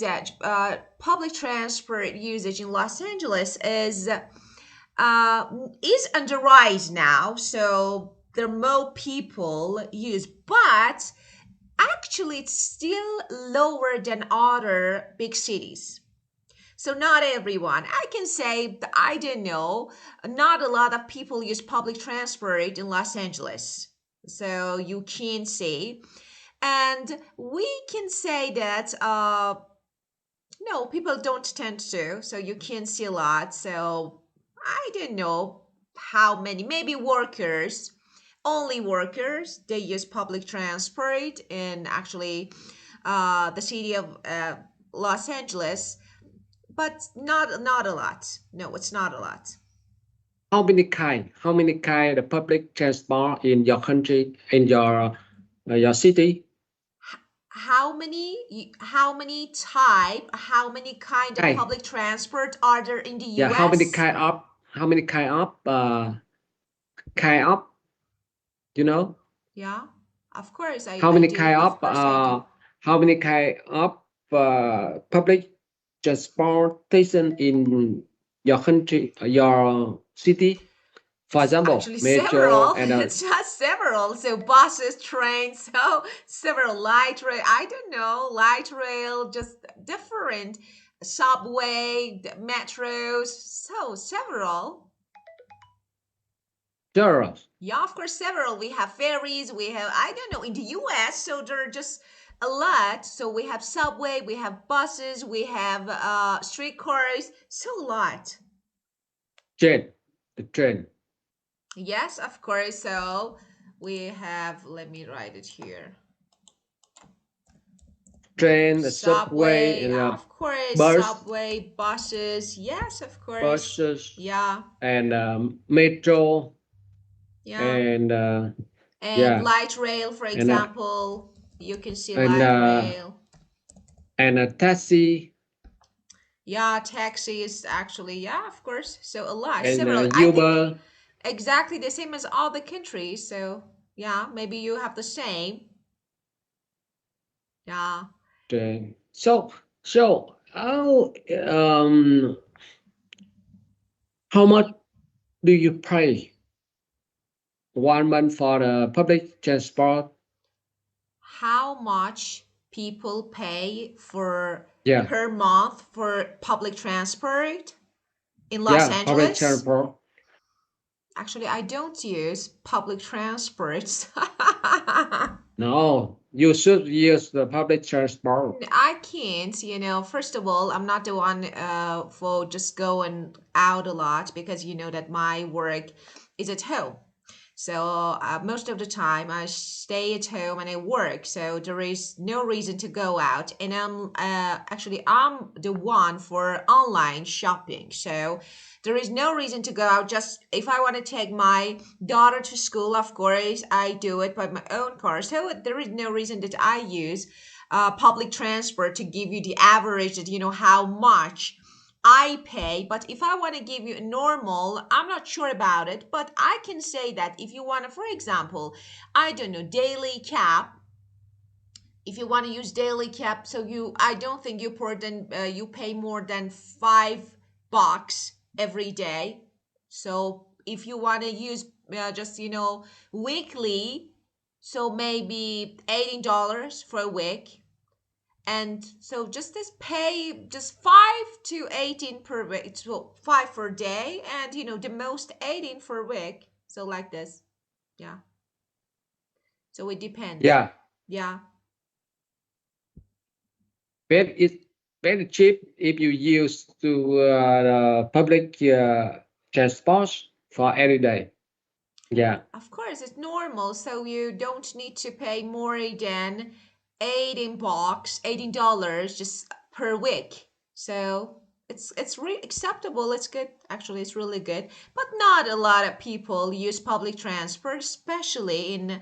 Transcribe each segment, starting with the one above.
usage, public transport usage in Los Angeles is on the rise now. So there are more people use, but actually it's still lower than other big cities. So not everyone. I can say I don't know. Not a lot of people use public transport in Los Angeles. So you can say, and we can say that no, people don't tend to. So you can see a lot. So I don't know how many. Maybe workers, only workers. They use public transport in actually the city of Los Angeles, but not a lot. No, it's not a lot. How many kind of public transport in your country, in your city? How many kind of Hi. public transport are there in the Yeah, how many US? kind of how many kind of you know Yeah, of course how I many do. kind Of of course I do. how many kind of public transportation in your country, your city? For example, Actually, metro several. and It's just several. So buses, trains, so several light rail. I don't know, light rail, just different subway, metros. So several. Gerald. Yeah, of course, several. We have ferries. We have I don't know in the U.S. So there are just a lot. So we have subway, we have buses, we have streetcars. So a lot. Train, the train, Yes, of course. So we have. Let me write it here. train, a subway, Subway, and a of course. bus, Subway, buses. Yes, of course. buses, Yeah, and metro, yeah. and And yeah, light rail, for and example. You can see and light uh, rail. and a taxi, Yeah, taxis, actually. Yeah, of course. So a lot. and Several. I think Uber. exactly the same as all the countries. So yeah, maybe you have the same. Yeah. Train. So how much do you pay 1 month for the public transport? How much people pay for Yeah, per month for public transport in Los yeah, public Angeles? transport. Actually, I don't use public transport. No, you should use the public transport. I can't, first of all, I'm not the one for just going out a lot because you know that my work is at home. So most of the time I stay at home and I work. So there is no reason to go out. And I'm the one for online shopping. So there is no reason to go out. Just if I want to take my daughter to school, of course, I do it by my own car. So there is no reason that I use public transport to give you the average that you know how much I pay. But if I want to give you a normal, I'm not sure about it, but I can say that if you want to, for example, I don't know, daily cab, if you want to use daily cab, so I don't think you pay more than $5 every day. So if you want to use just weekly, so maybe $18 for a week, and so just this pay just 5 to 18 per week, so 5 for a day, and the most 18 for a week, so like this. Yeah, so it depends. Yeah, Yeah, but it's very cheap if you use to the public transport for every day. Yeah, of course it's normal, so you don't need to pay more than 18 bucks, $18 just per week. So it's really acceptable. It's good, actually. It's really good, but not a lot of people use public transport, especially in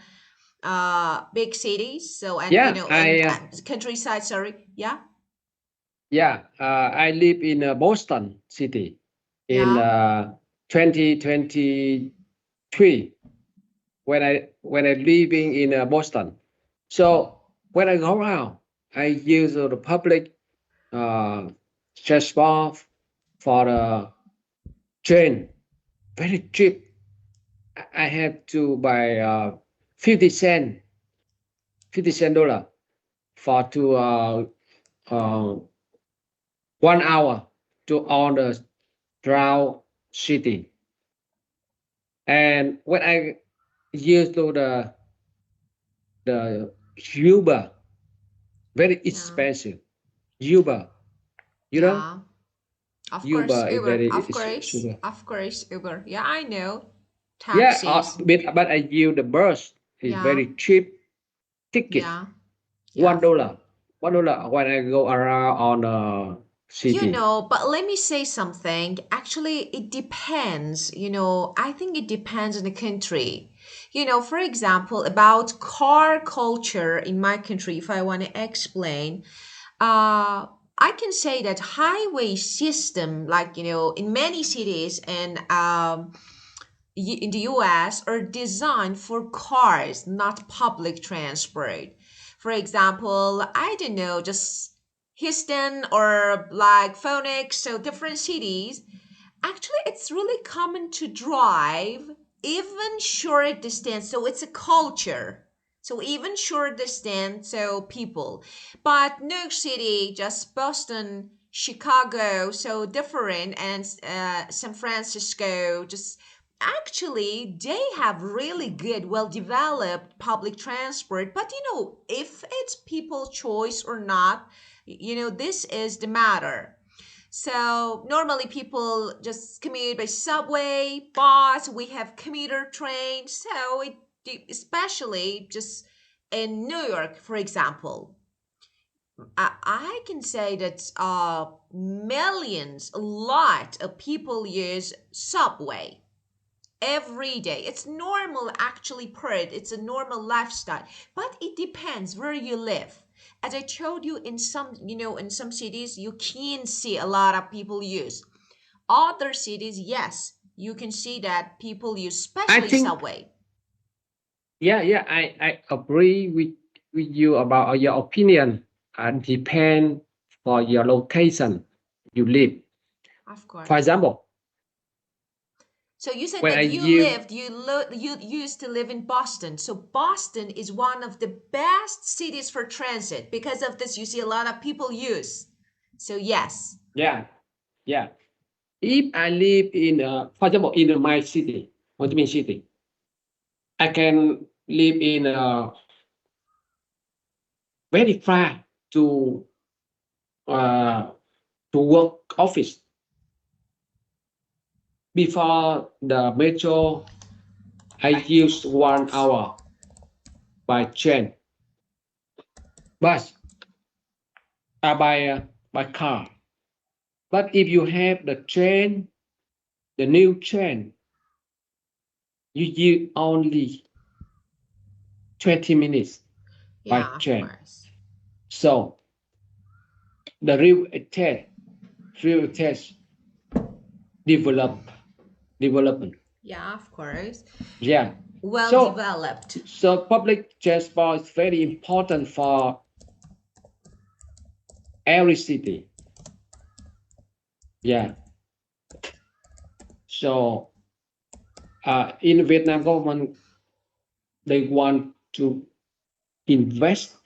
big cities, so and yeah. in I countryside, sorry. Yeah, yeah. I live in Boston City in yeah, 2023 when I living in Boston. So when I go out, I use the public uh, transport for the train, very cheap. I have to buy 50 cent, 50 cent dollar for to uh, 1 hour to all the Brown city. And when I use to the Uber, very Yeah. expensive. Uber, you know, Yeah. Of course, Uber is Uber. very Of course. expensive. Of course, Uber. Yeah, I know. Yeah, Taxis. but I use the bus. It's Yeah. very cheap ticket. Yeah. Yeah. One dollar. $1 when I go around on the city. But let me say something. Actually, it depends. I think it depends on the country. For example, about car culture in my country, if I want to explain, I can say that highway system, like, in many cities and in the US are designed for cars, not public transport. For example, I don't know, just Houston or like Phoenix, so different cities. Actually, it's really common to drive even short distance. So it's a culture. So even short distance, so people. But New York City, just Boston, Chicago, so different, and San Francisco, just actually they have really good, well developed public transport. But if it's people choice or not, this is the matter. So normally people just commute by subway, bus. We have commuter trains. So especially just in New York, for example, I can say that millions, a lot of people use subway every day. It's normal actually per it. It's a normal lifestyle, but it depends where you live. As I told you, in some cities you can see a lot of people use. Other cities, yes, you can see that people use, I especially think, subway. yeah, I agree with you about your opinion. Depend for your location you live. Of For course. example, So you said when I that use, you used to live in Boston. So Boston is one of the best cities for transit. Because of this, you see a lot of people use. So yes. yeah, yeah. If I live in, for example, in my city, Ho Chi Minh City, I can live in very far to uh, to work office before the metro. I used 1 hour by train, bus, by car. But if you have the train, the new train, you use only 20 minutes by Yeah, of train. course. So the real estate develop development. Yeah, of course. Yeah. Well So developed. public transport is very important for every city. Yeah. So in Vietnam government, they want to invest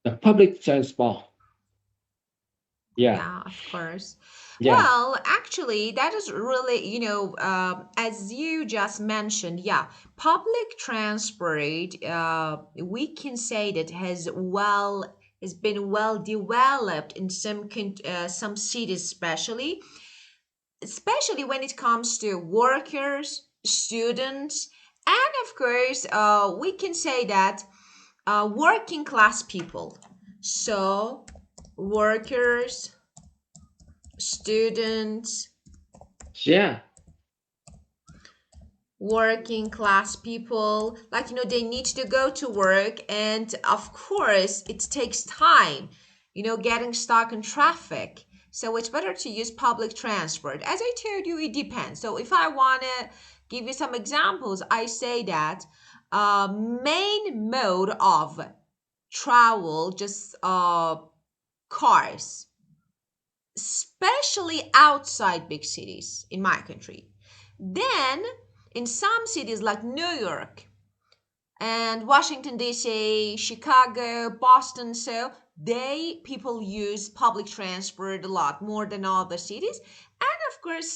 the public transport. Yeah. Yeah, of course. Yeah. Well, actually, that is really, as you just mentioned, yeah, public transport, we can say that has been well developed in some cities, especially when it comes to workers, students, and of course, we can say that working class people. So, workers, students, Yeah. working class people, like, they need to go to work, and of course, it takes time, getting stuck in traffic. So it's better to use public transport. As I told you, it depends. So if I want to give you some examples, I say that main mode of travel, just cars, especially outside big cities in my country. Then, in some cities like New York and Washington D.C., Chicago, Boston, so they people use public transport a lot more than other cities. And of course,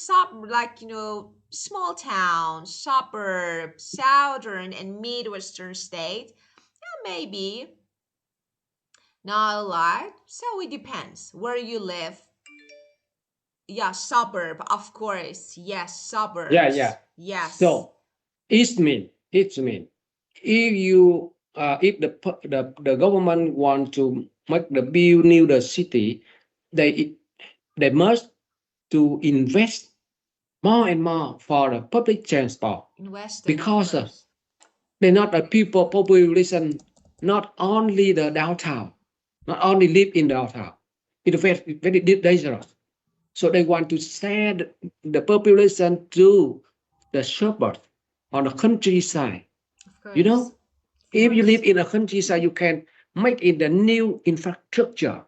small towns, suburbs, southern and midwestern states, maybe not a lot. So it depends where you live. Yeah, suburb, of course. Yes, Yeah, yeah. suburbs. Yes. So it mean if you if the government want to make the build new the city, they they must to invest more and more for the public transport Investing, of because course. they not the people population not only the downtown, not only live in downtown. It's very dangerous. So they want to send the population to the suburbs on the countryside. Of You course. know, Of if you live course. in a countryside, you can make it the new infrastructure.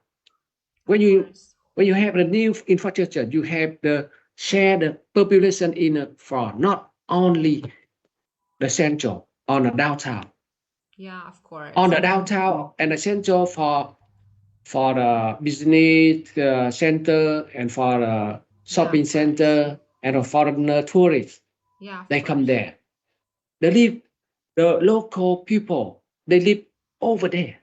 When Of you course. when you have the new infrastructure, you have the share the population in for not only the central on the downtown, Yeah, of on course. the downtown and the central for the business center and for the Yeah, shopping of course. center and the foreigner tourists. Yeah, of They come course. there. They live, the local people, they live over there.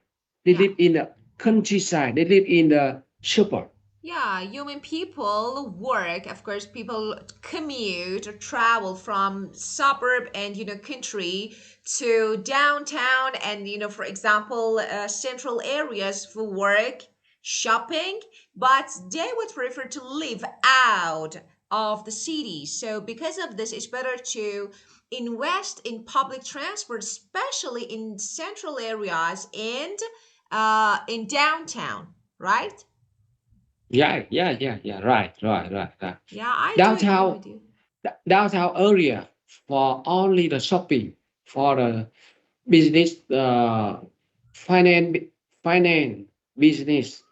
They Yeah. live in the countryside. They live in the suburb. Yeah, human people work, of course, people commute or travel from suburb and country to downtown and for example, central areas for work, shopping, but they would prefer to live out of the city. So because of this, it's better to invest in public transport, especially in central areas and in downtown, right? Yeah. Right. Yeah, I do agree Downtown, with you. downtown area for only the shopping, for the business, finance, finance business,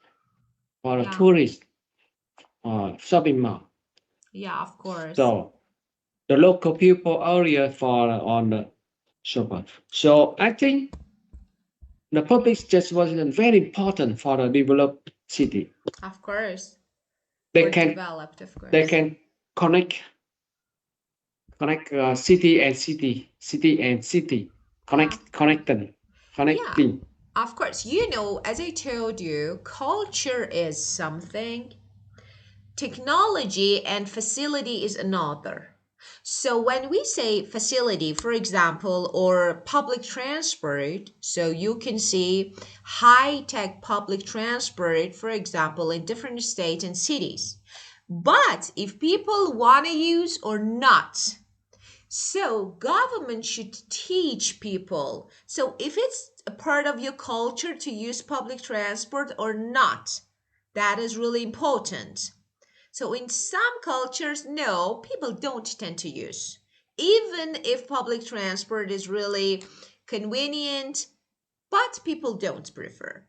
for the Yeah, tourist, shopping mall. yeah, of course. So the local people area for on the suburb. So I think the public transportation is very important for the developed city. Of course. They For can developed, of they course. can connect city and city and city, Yeah, of course. Yeah, connecting. of course. As I told you, culture is something, technology and facility is another. So when we say facility, for example, or public transport, so you can see high-tech public transport, for example, in different states and cities. But if people want to use or not, so government should teach people. So if it's a part of your culture to use public transport or not, that is really important. So in some cultures, no, people don't tend to use. Even if public transport is really convenient, but people don't prefer.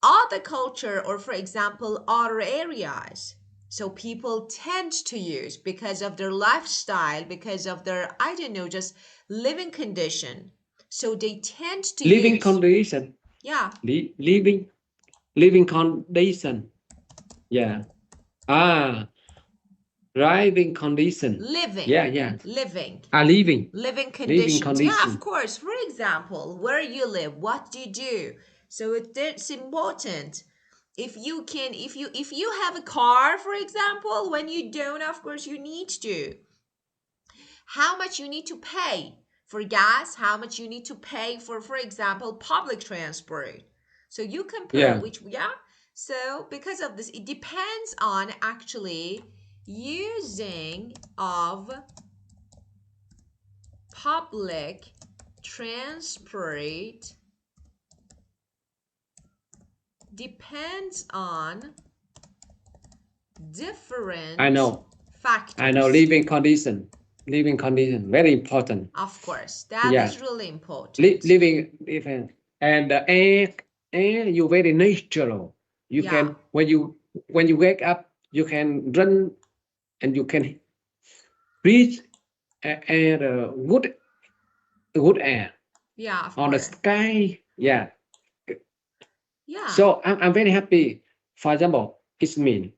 Other culture, or for example, other areas, so people tend to use because of their lifestyle, because of their, I don't know, just living condition. So they tend to Living use. condition, Yeah, living living condition. Yeah. Ah, driving condition. living, Yeah. living. Ah, Living living conditions, yeah, of condition. course. For example, where you live, what do you do? So it's important. If you have a car, for example, when you don't, of course you need to, how much you need to pay for gas, how much you need to pay for example, public transport. So you compare Yeah. which, yeah. So because of this, it depends on actually using of public transport, depends on I different know. I know. factors. Living condition. Very important. Of course, that Yeah. is really important. Living different. And the air you very natural. You Yeah. can when you wake up, you can run and you can breathe air, good air Yeah, of on the course. sky. Yeah. Yeah. So I'm very happy. For example, it's me.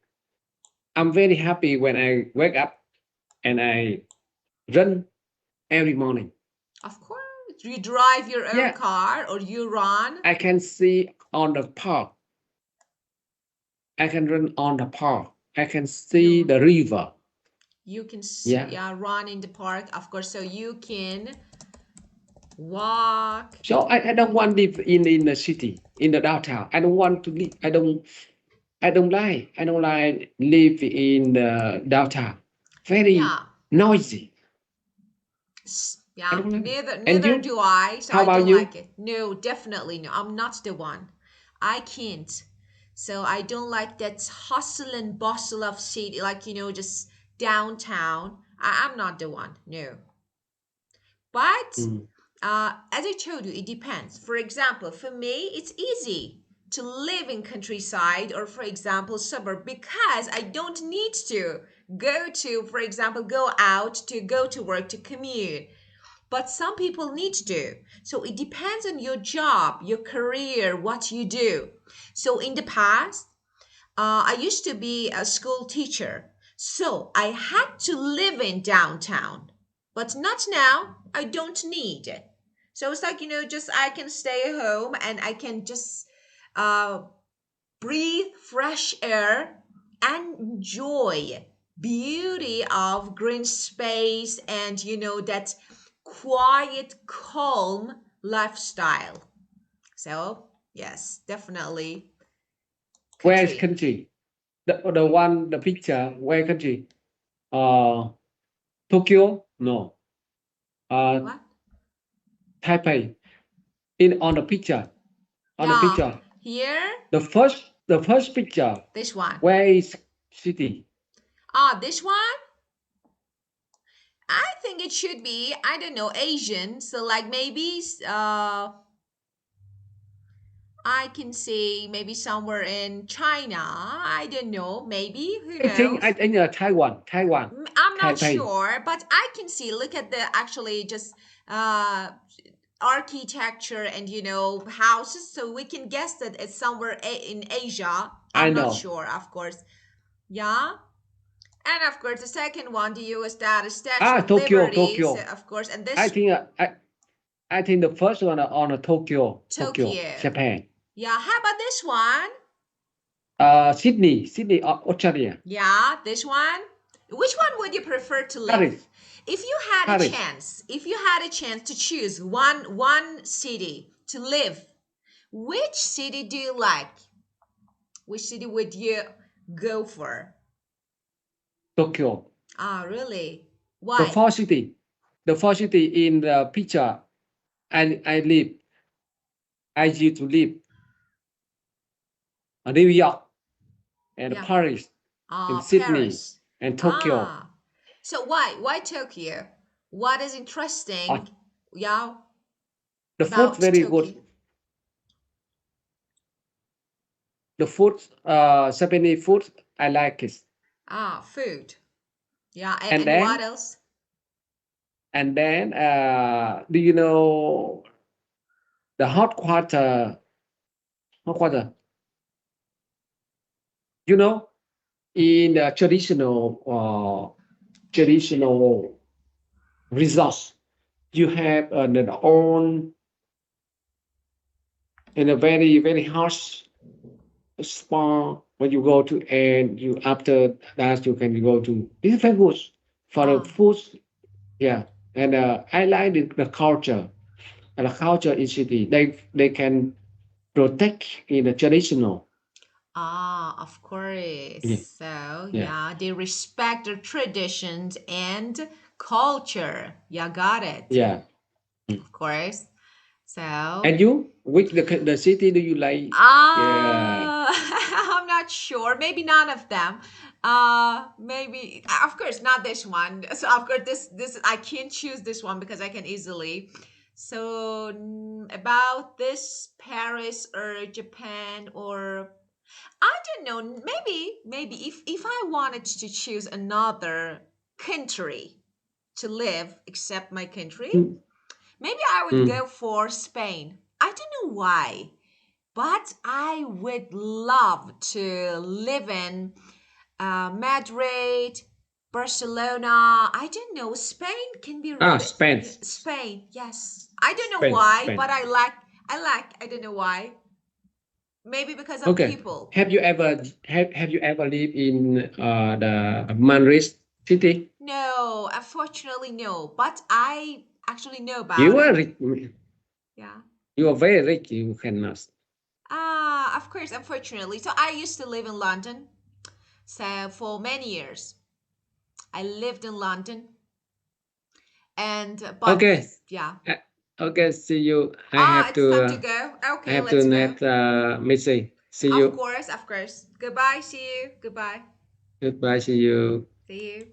I'm very happy when I wake up and I run every morning. Of course. You drive your own Yeah, car or you run. I can see on the park. I can run on the park. I can see You the river. you can Yeah. yeah, run in the park, of course, so you can walk. So I don't want to live in the city, in the downtown. I don't want to live. I don't like live in the downtown. Very Yeah. noisy. I Yeah, don't like it. And neither you? do I, so How I about don't you? like it. No, definitely no. I'm not the one. I can't. So I don't like that hustle and bustle of city, like just downtown. I'm not the one. No. But Mm. as I told you, it depends. For example, for me, it's easy to live in countryside or, for example, suburb because I don't need to go to, for example, go out to go to work to commute. But some people need to. So it depends on your job, your career, what you do. So in the past, I used to be a school teacher. So I had to live in downtown. But not now. I don't need it. So it's like, just I can stay at home and I can just uh, breathe fresh air and enjoy beauty of green space and that quiet calm lifestyle. So yes, definitely Where is country. country? The one the picture. Where country? Uh, Tokyo? No. Uh, What? Taipei. In on the picture. On the Yeah, picture. here, The first picture. this one. Where is city? This one, I think it should be, I don't know, Asian. So like maybe I can say maybe somewhere in China. I don't know. Maybe. Who I knows? think Taiwan. Taiwan. I'm not Taipei. sure, but I can see. Look at the actually just uh, architecture and houses. So we can guess that it's somewhere in Asia. I I'm not know. sure, of course. Yeah. And of course, the second one, the US that Statue Ah, of Tokyo. Liberty, so Tokyo. of course, and I this think I think the first one on Tokyo. Tokyo, Tokyo. Japan. Yeah. How about this one? Sydney, Australia. Yeah, this one. Which one would you prefer to live? Paris. If you had a Paris. chance, if you had a chance to choose one city to live, which city do you like? Which city would you go for? Tokyo. Ah, really? The Why? fourth city. The fourth city in the picture. I live. I used to live in New York and Yeah. Paris and Ah, Sydney Paris. and Tokyo. Ah. So why? Why Tokyo? What is Uh, interesting, yeah, the food about very good. Tokyo? The food, Japanese food, I like it. Ah, food. Yeah, And and what then, else? do you know the hot water? Hot water. You know, in the traditional resorts, you have an own and a very harsh spa when you go to, and you after that you can go to. This is very good for the Ah, food. Yeah, and I like the culture and the culture in city. They can protect in the traditional. of course. Yeah, So, yeah, yeah, they respect their traditions and culture. Yeah, got it. yeah. Mm. Of course. So, And you, which the city do you like? Yeah, I'm not sure. Maybe none of them. Maybe of course not this one. So of course this I can't choose this one because I can easily. So about this Paris or Japan or I don't know. Maybe if I wanted to choose another country to live except my country, Mm, maybe I would mm. go for Spain. I don't know why, but I would love to live in Madrid, Barcelona. I don't know. Spain can be Ah, really Spain, Spain. Yes, I don't know Spain, why, Spain. but I like. I don't know why. Maybe because of Okay. people. Have you ever lived in the Madrid city? No, unfortunately, no. But I actually know about You are it. rich. Yeah. You are very rich. You cannot. Of course, unfortunately. So I used to live in London. So for many years, I lived in London, and but Okay. yeah. Uh, okay. See you. I Ah, have it's to. time to go. I Okay, have to let's go. net meeting. See Of you. course, of course. Goodbye. See you. Goodbye. Goodbye. See you. See you.